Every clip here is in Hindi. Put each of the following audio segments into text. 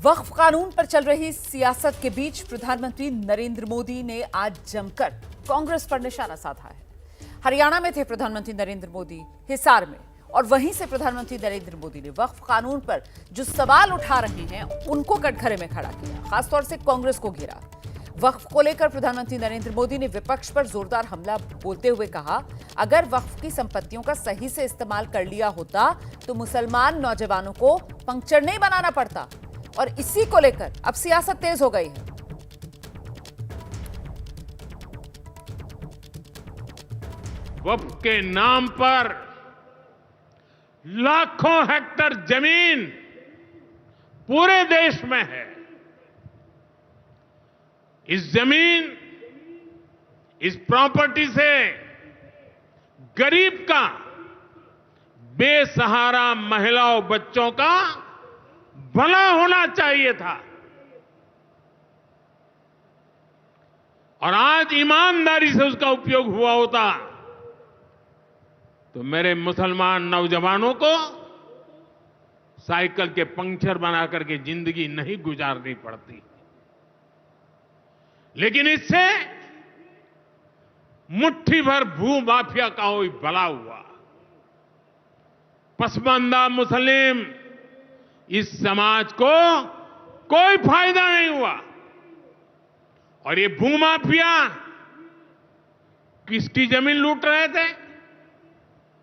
वक्फ कानून पर चल रही सियासत के बीच प्रधानमंत्री नरेंद्र मोदी ने आज जमकर कांग्रेस पर निशाना साधा है। हरियाणा में थे प्रधानमंत्री नरेंद्र मोदी, हिसार में, और वहीं से प्रधानमंत्री नरेंद्र मोदी ने वक्फ कानून पर जो सवाल उठा रहे हैं उनको कटघरे में खड़ा किया, खासतौर से कांग्रेस को घेरा। वक्फ को लेकर प्रधानमंत्री नरेंद्र मोदी ने विपक्ष पर जोरदार हमला बोलते हुए कहा, अगर वक्फ की संपत्तियों का सही से इस्तेमाल कर लिया होता तो मुसलमान नौजवानों को पंक्चर नहीं बनाना पड़ता। और इसी को लेकर अब सियासत तेज हो गई है। वक्फ के नाम पर लाखों हेक्टेयर जमीन पूरे देश में है। इस जमीन, इस प्रॉपर्टी से गरीब का, बेसहारा महिलाओं बच्चों का भला होना चाहिए था। और आज ईमानदारी से उसका उपयोग हुआ होता तो मेरे मुसलमान नौजवानों को साइकिल के पंक्चर बना करके जिंदगी नहीं गुजारनी पड़ती। लेकिन इससे मुट्ठी भर भू माफिया का कोई भला हुआ। पसमानदा मुस्लिम इस समाज को कोई फायदा नहीं हुआ। और ये भूमाफिया किसकी जमीन लूट रहे थे?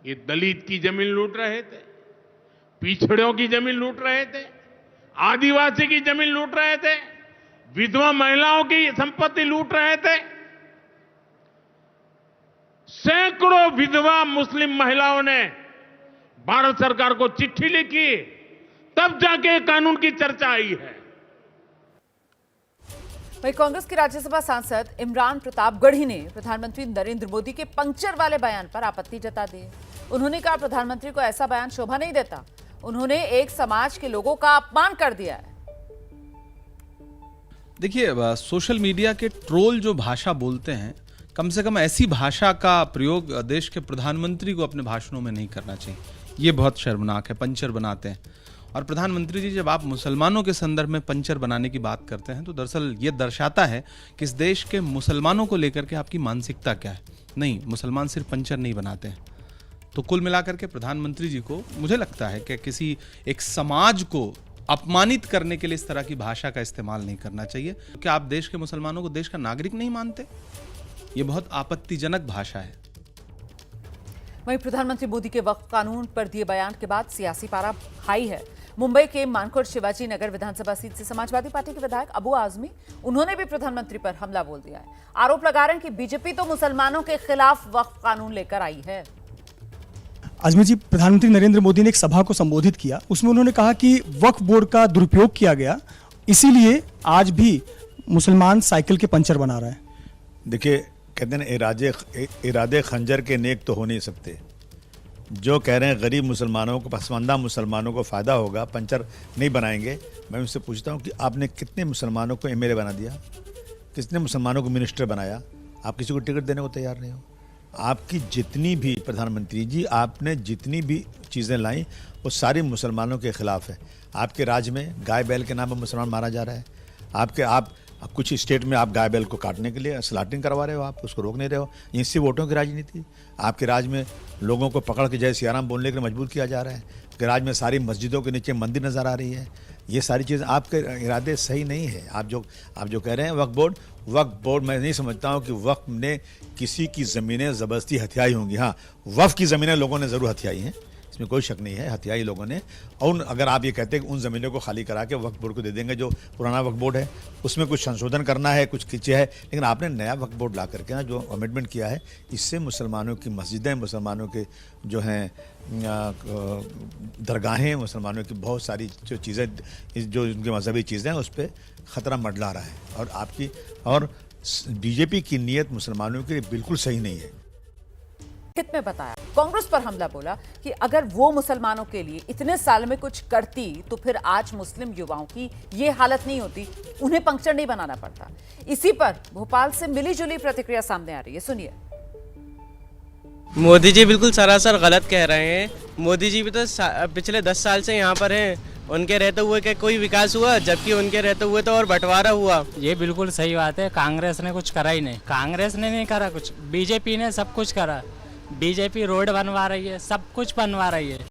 ये दलित की जमीन लूट रहे थे, पिछड़ों की जमीन लूट रहे थे, आदिवासी की जमीन लूट रहे थे, विधवा महिलाओं की संपत्ति लूट रहे थे। सैकड़ों विधवा मुस्लिम महिलाओं ने भारत सरकार को चिट्ठी लिखी, तब जाके कानून की चर्चा आई है। वहीं कांग्रेस के राज्यसभा सांसद इमरान प्रतापगढ़ी ने प्रधानमंत्री नरेंद्र मोदी के पंक्चर वाले बयान पर आपत्ति जता दी। उन्होंने कहा, प्रधानमंत्री को ऐसा बयान शोभा नहीं देता। उन्होंने एक समाज के लोगों का अपमान कर दिया है। देखिए, सोशल मीडिया के ट्रोल जो भाषा बोलते हैं, कम से कम ऐसी भाषा का प्रयोग देश के प्रधानमंत्री को अपने भाषणों में नहीं करना चाहिए। ये बहुत शर्मनाक है। पंचर बनाते हैं। और प्रधानमंत्री जी, जब आप मुसलमानों के संदर्भ में पंचर बनाने की बात करते हैं तो दरअसल ये दर्शाता है कि इस देश के मुसलमानों को लेकर के आपकी मानसिकता क्या है। नहीं, मुसलमान सिर्फ पंचर नहीं बनाते हैं। तो कुल मिलाकर के प्रधानमंत्री जी को मुझे लगता है कि किसी एक समाज को अपमानित करने के लिए इस तरह की भाषा का इस्तेमाल नहीं करना चाहिए। क्या आप देश के मुसलमानों को देश का नागरिक नहीं मानते? ये बहुत आपत्तिजनक भाषा है। वहीं प्रधानमंत्री मोदी के वक्फ कानून पर दिए बयान के बाद सियासी पारा हाई है। मुंबई के मानकोट शिवाजी नगर विधानसभा सीट से समाजवादी पार्टी के विधायक अबू आजमी, उन्होंने भी प्रधानमंत्री पर हमला बोल दिया है। आरोप लगा रहे हैं कि बीजेपी तो मुसलमानों के खिलाफ वक्फ कानून लेकर आई है। आजमी जी, प्रधानमंत्री नरेंद्र मोदी ने एक सभा को संबोधित किया, उसमें उन्होंने कहा कि वक्फ बोर्ड का दुरुपयोग किया गया, इसीलिए आज भी मुसलमान साइकिल के पंचर बना रहे हैं। देखिए, कहते हैं इरादे खंजर के नेक तो हो नहीं सकते। जो कह रहे हैं गरीब मुसलमानों को, पसमानदा मुसलमानों को फ़ायदा होगा, पंचर नहीं बनाएंगे। मैं उनसे पूछता हूं कि आपने कितने मुसलमानों को एमएलए बना दिया, कितने मुसलमानों को मिनिस्टर बनाया? आप किसी को टिकट देने को तैयार नहीं हो। आपकी जितनी भी, प्रधानमंत्री जी, आपने जितनी भी चीज़ें लाई वो सारी मुसलमानों के ख़िलाफ़ है। आपके राज्य में गाय बैल के नाम पर मुसलमान मारा जा रहा है। आप कुछ स्टेट में आप गाय बैल को काटने के लिए स्लॉटिंग करवा रहे हो, आप उसको रोक नहीं रहे हो। इससे वोटों की राजनीति। आपके राज्य में लोगों को पकड़ के जय सियाराम बोलने के लिए मजबूर किया जा रहा है। आपके राज्य में सारी मस्जिदों के नीचे मंदिर नज़र आ रही है। ये सारी चीज़ें, आपके इरादे सही नहीं है। आप जो कह रहे हैं वक्फ बोर्ड मैं नहीं समझता हूँ कि वक्फ ने किसी की ज़मीनें ज़बरदस्ती हथियाई होंगी। हाँ, वक्फ की ज़मीनें लोगों ने ज़रूर हथियाई हैं, इसमें कोई शक नहीं है, हथियाई लोगों ने। और अगर आप ये कहते हैं कि उन ज़मीनों को खाली करा के वक्फ बोर्ड को दे देंगे, जो पुराना वक्फ बोर्ड है उसमें कुछ संशोधन करना है, कुछ खींचे है, लेकिन आपने नया वक्फ बोर्ड ला करके ना जो अमेंडमेंट किया है, इससे मुसलमानों की मस्जिदें, मुसलमानों के जो हैं दरगाहें, मुसलमानों की बहुत सारी जो चीज़ें, जो उनके मजहबी चीज़ें हैं, उस पर ख़तरा मंडला रहा है। और बीजेपी की नीयत मुसलमानों के लिए बिल्कुल सही नहीं है। हित में बताया, कांग्रेस पर हमला बोला कि अगर वो मुसलमानों के लिए इतने साल में कुछ करती तो फिर आज मुस्लिम युवाओं की ये हालत नहीं होती, उन्हें पंक्चर नहीं बनाना पड़ता। इसी पर भोपाल से मिली जुली प्रतिक्रिया सामने आ रही है, सुनिए। मोदी जी बिल्कुल सरासर गलत कह रहे हैं। मोदी जी भी तो पिछले 10 साल से यहाँ पर हैं। उनके रहते हुए क्या कोई विकास हुआ, जबकि उनके रहते हुए तो और बंटवारा हुआ। ये बिल्कुल सही बात है। कांग्रेस ने कुछ करा ही नहीं, कांग्रेस ने नहीं करा कुछ, बीजेपी ने सब कुछ करा। बीजेपी रोड बनवा रही है, सब कुछ बनवा रही है।